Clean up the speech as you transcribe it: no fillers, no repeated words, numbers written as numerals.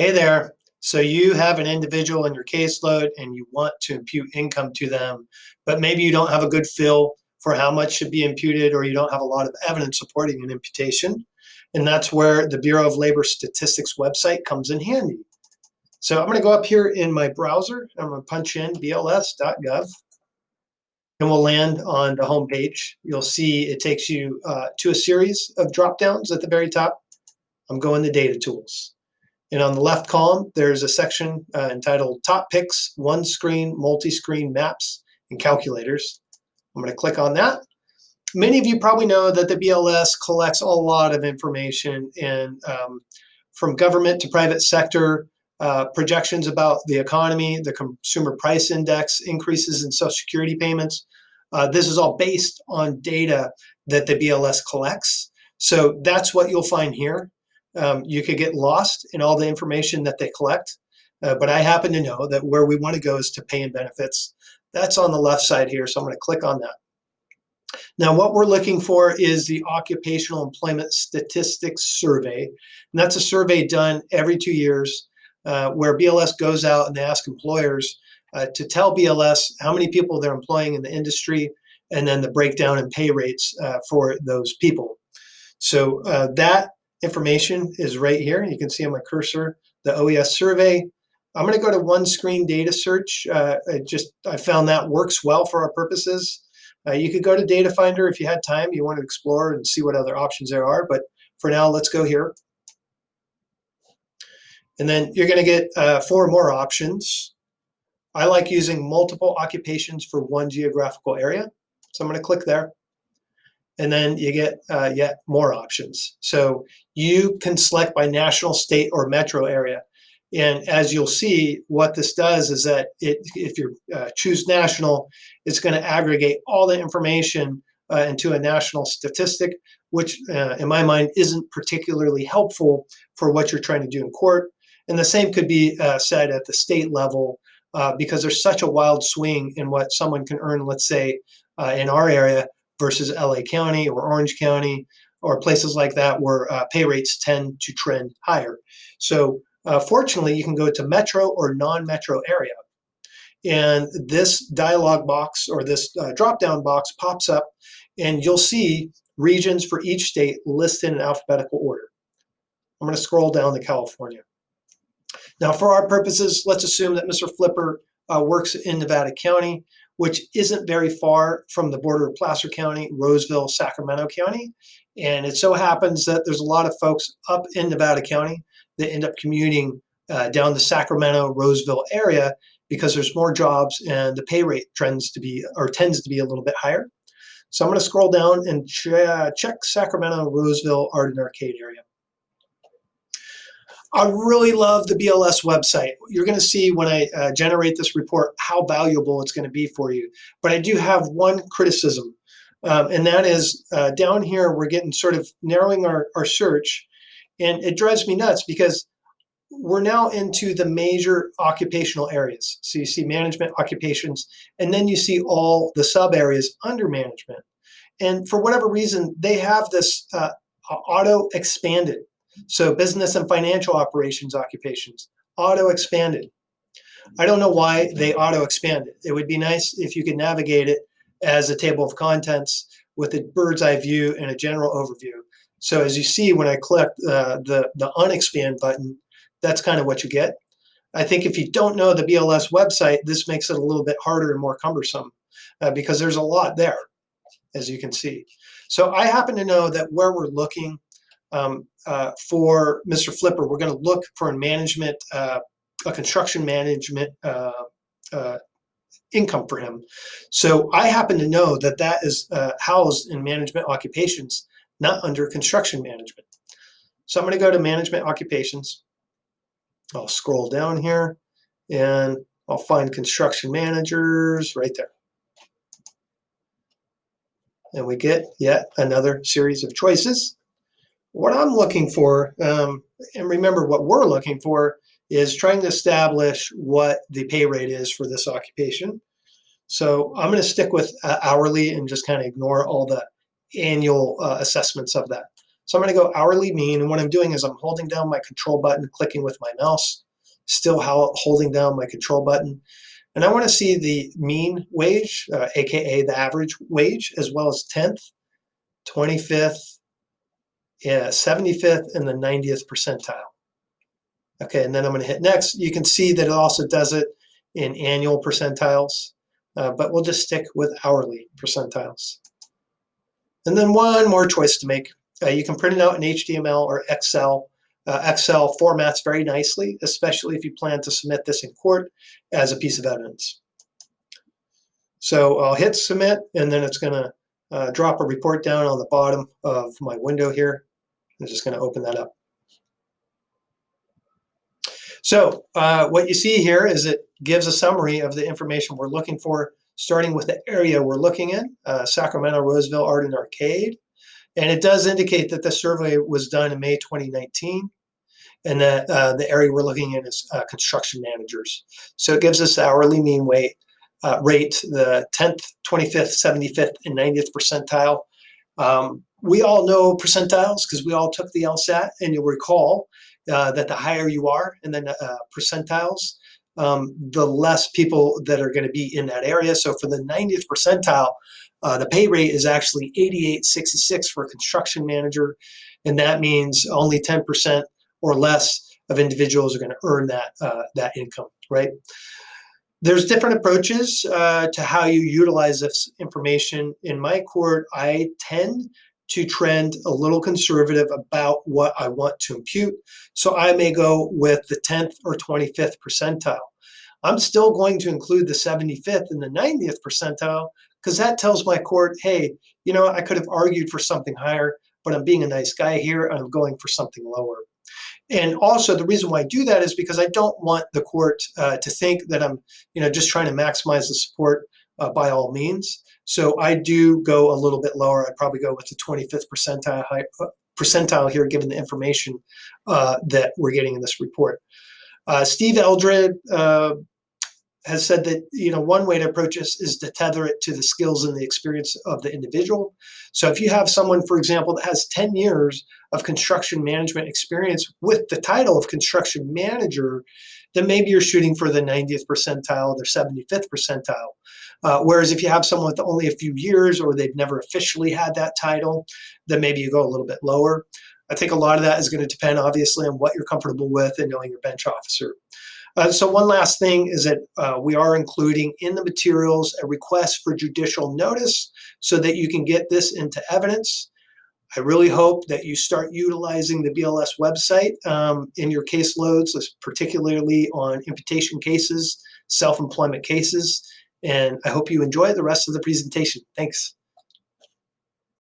Hey there. So you have an individual in your caseload and you want to impute income to them, but maybe you don't have a good feel for how much should be imputed, or you don't have a lot of evidence supporting an imputation. And that's where the Bureau of Labor Statistics website comes in handy. So I'm going to go up here in my browser. I'm going to punch in bls.gov, and we'll land on the home page. You'll see it takes you to a series of drop downs at the very top. I'm going to data tools. And on the left column, there's a section entitled Top Picks, One Screen, Multi-Screen Maps, and Calculators. I'm going to click on that. Many of you probably know that the BLS collects a lot of information from government to private sector, projections about the economy, the consumer price index, increases in Social Security payments. This is all based on data that the BLS collects. So that's what you'll find here. You could get lost in all the information that they collect, but I happen to know that where we want to go is to pay and benefits. That's on the left side here, so I'm going to click on that. Now, what we're looking for is the Occupational Employment Statistics Survey, and that's a survey done every 2 years where BLS goes out and they ask employers to tell BLS how many people they're employing in the industry, and then the breakdown in pay rates for those people. So that information is right here. You can see on my cursor the OES survey. I'm going to go to one screen data search. I found that works well for our purposes. You could go to Data Finder if you had time, you want to explore and see what other options there are. But for now, let's go here. And then you're going to get 4 more options. I like using multiple occupations for one geographical area. So I'm going to click there. And then you get yet more options. So you can select by national, state, or metro area. And as you'll see, what this does is that if you choose national, it's going to aggregate all the information into a national statistic, which in my mind isn't particularly helpful for what you're trying to do in court. And the same could be said at the state level because there's such a wild swing in what someone can earn, let's say, in our area, versus LA County or Orange County or places like that where pay rates tend to trend higher. So fortunately, you can go to metro or non-metro area. And this dialog box or this drop-down box pops up, and you'll see regions for each state listed in alphabetical order. I'm going to scroll down to California. Now, for our purposes, let's assume that Mr. Flipper works in Nevada County, which isn't very far from the border of Placer County, Roseville, Sacramento County. And it so happens that there's a lot of folks up in Nevada County that end up commuting down the Sacramento, Roseville area because there's more jobs and the pay rate tends to be a little bit higher. So I'm going to scroll down and check Sacramento, Roseville, Arden Arcade area. I really love the BLS website. You're going to see when I generate this report how valuable it's going to be for you. But I do have one criticism, and that is down here we're getting sort of narrowing our search, and it drives me nuts because we're now into the major occupational areas. So you see management occupations, and then you see all the sub areas under management. And for whatever reason, they have this auto expanded. So business and financial operations occupations, auto expanded. I don't know why they auto expanded. It would be nice if you could navigate it as a table of contents with a bird's eye view and a general overview. So as you see, when I click the unexpand button, that's kind of what you get. I think if you don't know the BLS website, this makes it a little bit harder and more cumbersome because there's a lot there, as you can see. So I happen to know that where we're looking for Mr. Flipper, we're going to look for a management, a construction management income for him. So I happen to know that that is housed in management occupations, not under construction management. So I'm going to go to management occupations. I'll scroll down here and I'll find construction managers right there. And we get yet another series of choices. What I'm looking for, and remember what we're looking for, is trying to establish what the pay rate is for this occupation. So I'm going to stick with hourly and just kind of ignore all the annual assessments of that. So I'm going to go hourly mean, and what I'm doing is I'm holding down my control button, clicking with my mouse, still holding down my control button. And I want to see the mean wage, aka the average wage, as well as 10th, 25th, 75th, and the 90th percentile. Okay, and then I'm going to hit next. You can see that it also does it in annual percentiles, but we'll just stick with hourly percentiles. And then one more choice to make. You can print it out in HTML or Excel. Excel formats very nicely, especially if you plan to submit this in court as a piece of evidence. So I'll hit submit, and then it's going to drop a report down on the bottom of my window here. I'm just going to open that up. So what you see here is it gives a summary of the information we're looking for, starting with the area we're looking in, Sacramento, Roseville Art and Arcade. And it does indicate that the survey was done in May 2019, and that the area we're looking at is construction managers. So it gives us the hourly mean rate, the 10th, 25th, 75th, and 90th percentile. We all know percentiles because we all took the LSAT, and you'll recall that the higher you are in the percentiles, the less people that are going to be in that area. So for the 90th percentile, the pay rate is actually $88.66 for a construction manager, and that means only 10% or less of individuals are going to earn that income, right? There's different approaches to how you utilize this information. In my court, I tend to trend a little conservative about what I want to impute. So I may go with the 10th or 25th percentile. I'm still going to include the 75th and the 90th percentile because that tells my court, hey, you know, I could have argued for something higher, but I'm being a nice guy here and I'm going for something lower. And also the reason why I do that is because I don't want the court to think that I'm, you know, just trying to maximize the support by all means. So I do go a little bit lower. I'd probably go with the 25th percentile here, given the information that we're getting in this report. Steve Eldred has said that, you know, one way to approach this is to tether it to the skills and the experience of the individual. So if you have someone, for example, that has 10 years of construction management experience with the title of construction manager, then maybe you're shooting for the 90th percentile or 75th percentile. Whereas if you have someone with only a few years or they've never officially had that title, then maybe you go a little bit lower. I think a lot of that is going to depend, obviously, on what you're comfortable with and knowing your bench officer. So one last thing is that we are including in the materials a request for judicial notice so that you can get this into evidence. I really hope that you start utilizing the BLS website in your caseloads, particularly on imputation cases, self-employment cases, and I hope you enjoy the rest of the presentation. Thanks.